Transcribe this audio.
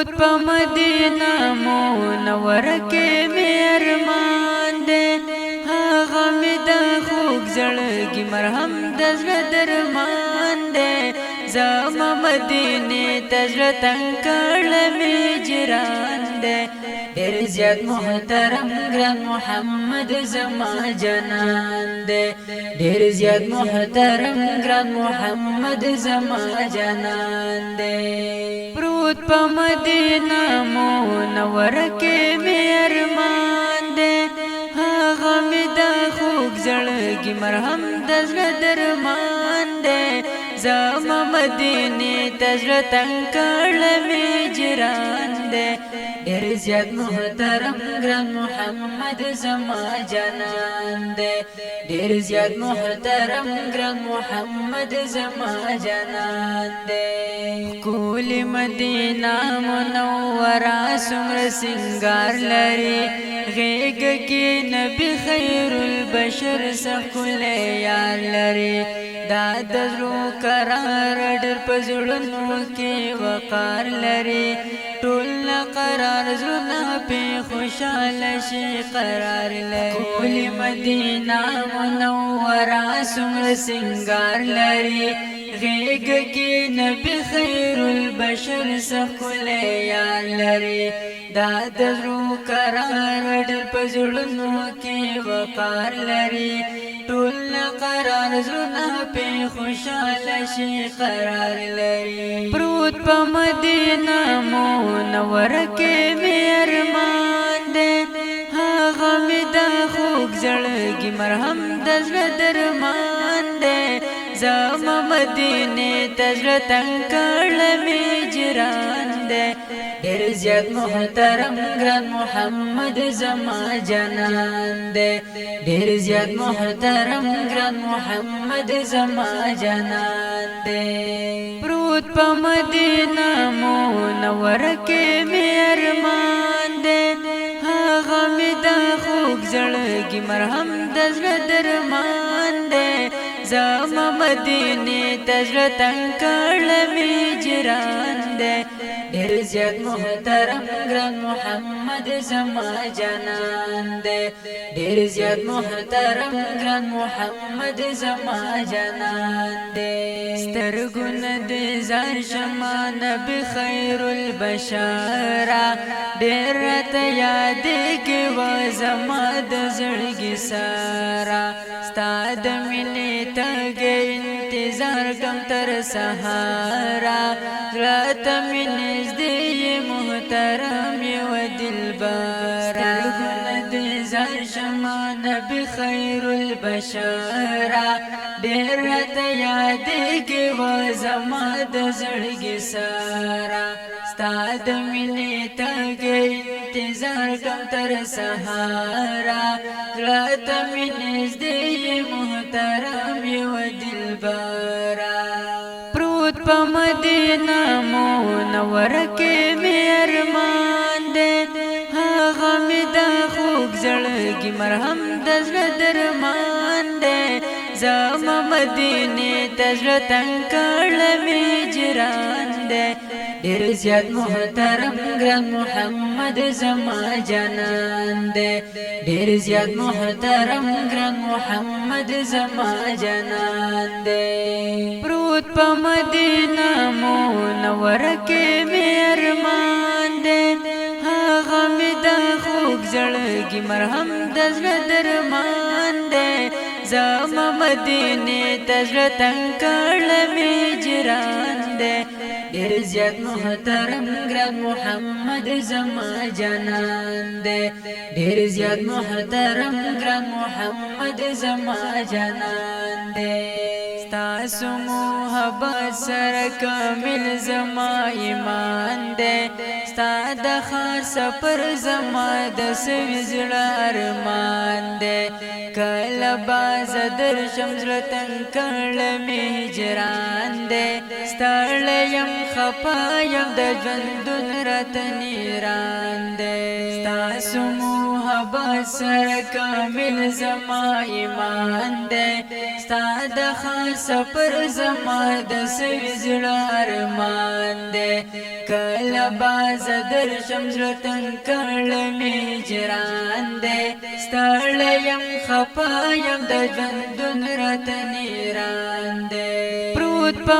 پروت په مدینه منوره کې مې ارمان دی هغه مې د خوږ زړګي مرهم د زړه درمان دی زما مدینې ته زړه تنګ کړمی جران دی ډېر زیات محترم ګران محمد زما جانان دی ډېر زیات محترم ګران محمد زما جانان دی پروت په مدینه منوره کې مې ارمان دی هغه مې د خوږ زړګي مرهم د زړه درمان دی زما مدینې ته زړه تنګ کړمی جران دی ډېر زیات محترم ګران محمد زما جانان دی ډېر زیات محترم ګران محمد زما جانان دی ښکلې مدینه منوره څومره سینګار لري غېږ کې نبي خیر البشر ښکلی یار لري دا د زړه قرار ډېر په زړونو کې وقار لري ټول قرار زړونه پې خوشحاله شي قرار لري ښکلې مدینه منوره څومره سینګار لري غېږ کې نبي خیر البشر ښکلی یار لري دا د زړه قرار ډېر په زړونو کې وقار لري ټول قرار زړونه پې خوشحاله شي قرار لري پروت په مدینه منوره کې مې ارمان دی هغه مې د خوږ زړګي مرهم د زړه درمان دی زما مدینې ته زړه تنګ کړمی جران دی ډېر زیات محترم ګران محمد زما جانان دی ډېر زیات محترم ګران محمد زما جانان دی پروت په مدینه منوره کې مې ارمان دی هغه مې د خوږ زړګي مرهم د زړه درمان دی زما مدینې ته زړه تنګ کړمی جران دی ډېر زیات محترم ګران محمد زما جانان دی ډېر زیات محترم ګران محمد زما جانان دی سترګو نه دې زار شمه نبي خیر البشر ډېر راته یادېږي وه زما د زړګي سره ستا د مینې تږی انتظار کم تر سهاره زړه ته مې نږدې یې محترم یوه دلبره سترګو نه دې زار شمه نبي خیر البشر ډېر راته یادېږي وه زما د زړګي سره ستا د مینې تږی انتظار کم تر سهاره زړه ته مې نږدې یې محترم یوه دلبره پروت په مدینه منوره کې مې ارمان دی هغه مې د خوږ زړګي مرهم د زړه درمان دی زما مدینې ته زړه تنګ کړمی جران دی ډېر زیات محترم ګران محمد زما جانان دی ډېر زیات محترم ګران محمد زما جانان دی پروت په مدینه منوره کې مې ارمان دی هغه مې د خوږ زړګي مرهم د زړه درمان دی زما مدینې ته زړه تنګ کړمی جران دی ډېر زیات محترم ګران محمد زما جانان دی ډېر زیات محترم ګران محمد زما جانان دی ستاسو محبت سره کامل زما ایمان دی ستا د خاص پر زما د سوي زړه ارمان دی کله باز درشم زړه تنګ کړمی هجران دی ستړی یم خفه یم د ژوندون راته نیران دی ستاسو محبت سر کامل زما ایمان دے ستا د خاص پر زما د سوي زړه ارمان دے کله باز درشم زړه تنګ کړمې جران دے ستړی یم خفه یم د ژوندون راته نیران دے پروت په